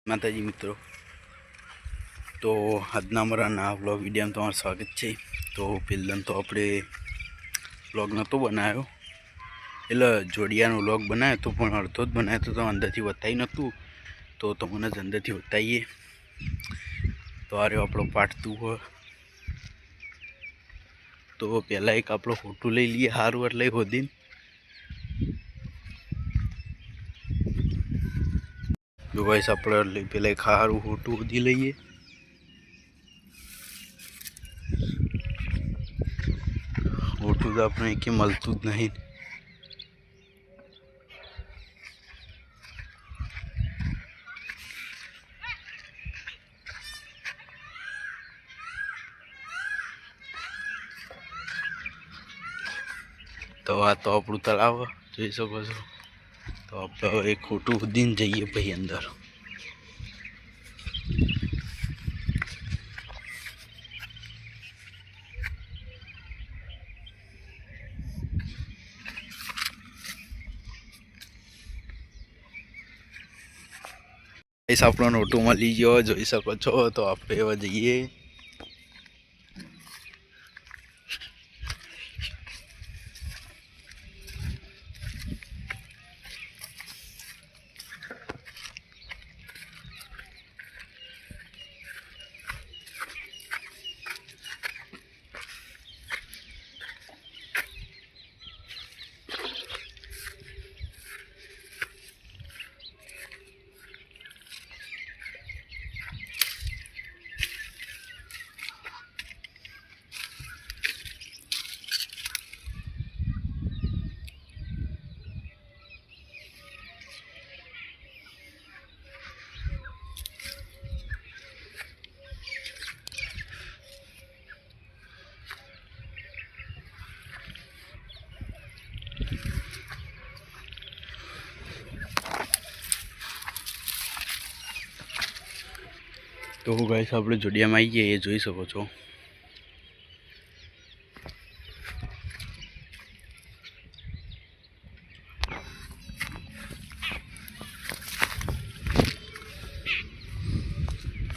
माताजी मित्रों, तो આજના અમારા ના વ્લોગ વિડીયોમાં તમારું સ્વાગત છે। તો પહેલાં તો આપણે વ્લોગ નહોતો બનાવ્યો, એટલે જોડિયાનો વ્લોગ બનાવ્યો તો પણ અડધો જ બનાવ્યો તો અંદરથી બતાવી નહોતું, તો તમને જ અંદરથી બતાવીએ। તો આ રહ્યો આપણો પાર્ટ 2 હોય। તો પહેલાં એક આપણો ફોટો લઈ લઈએ સારું એટલે હોદીને। जो गाइस આપણે પેલા એક સારું ફોટો હોદી લઈએ। ફોટો તો આપણે કે મળતું જ નહીં। તો આ તો આપણું તળાવ જોઈ શકો છો। तो आप एक फोटो दिन जाइए भाई अंदर। ऐसा आप नोटो में लीजिए જોઈ શકો છો। तो आप जाइए तो गाइस આપણે જોડિયામાં આવી ગયા, એ જોઈ શકો છો।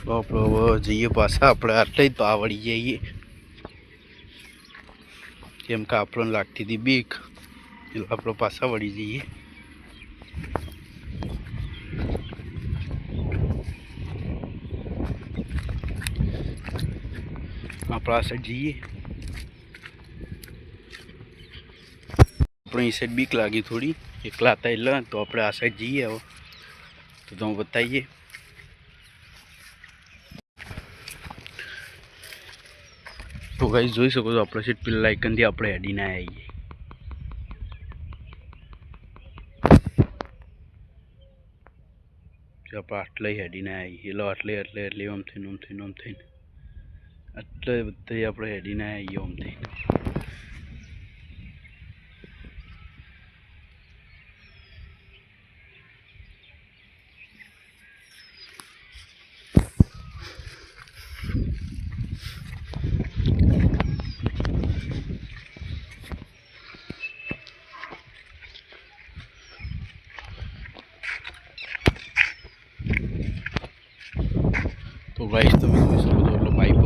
તો આપણે જઈએ પાછા, આપણે આટલે જ તો આવડી જઈએ, કેમ કે આપણને લાગતી હતી બીક, એટલે આપણે પાછા વળી જઈએ। આપણે આ સાઈડ જઈએ। આપણે એ સાઈડ બીક લાગી થોડી, એકલા હતા એટલે, તો આપણે આ સાઈડ જઈએ। હવે તો તમે બતાવીએ। તો ગાઈસ જોઈ શકો છો, આપણે સીટ પેલા લાઇકનથી આપણે હેડીને આવીએ। આપણે આટલે હેડીને આવીએ, એટલે એટલે આમ થઈને એટલે બધે આપણે હેડીને આવીએ આમ થઈને। तो गाइस તમે જોઈ શકો છો, એટલો પાઇપ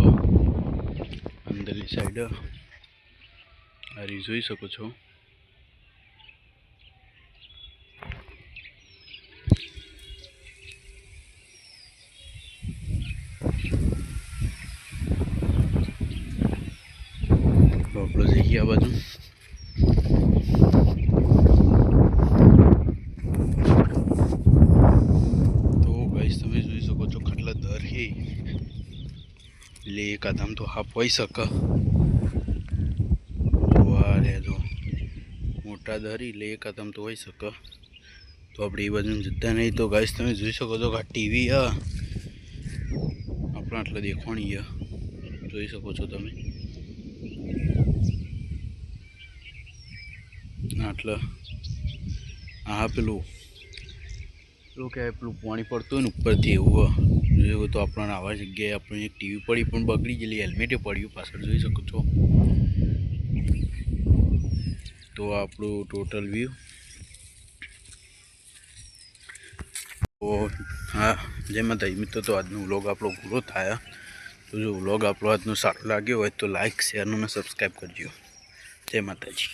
અંદરની સાઈડ આ રહી જોઈ શકો છો। તો આપણે જઈએ આ બાજુ। તો ગાઈસ તમે જોઈ શકો છો કેટલા દર છે, એટલે એક આધામ તો હાફ હોઈ શકે। જો મોટા દરી એટલે એક આધામ તો હોઈ શકે। તો આપણે એ બાજુ જતા નહીં। તો ગાઈસ તમે જોઈ શકો છો કે આ ટીવી આપણે આટલા દેખવાની જોઈ શકો છો તમે, આટલા આ પેલું કે પેલું પાણી પડતું હોય ને ઉપરથી, એવું જોયું તો આપણને આવા જગ્યાએ આપણે એક ટીવી પડી પણ બગડી ગયેલી, હેલ્મેટે પડ્યું પાછળ જોઈ શકો છો। તો આપણું ટોટલ વ્યૂ તો હા, જય માતાજી મિત્રો. તો આજનો વ્લોગ આપણો પૂરો થાય. તો જો વ્લોગ આપણો આજનો સારો લાગ્યો હોય તો લાઇક, શેર અને સબસ્ક્રાઈબ કરજો. જય માતાજી.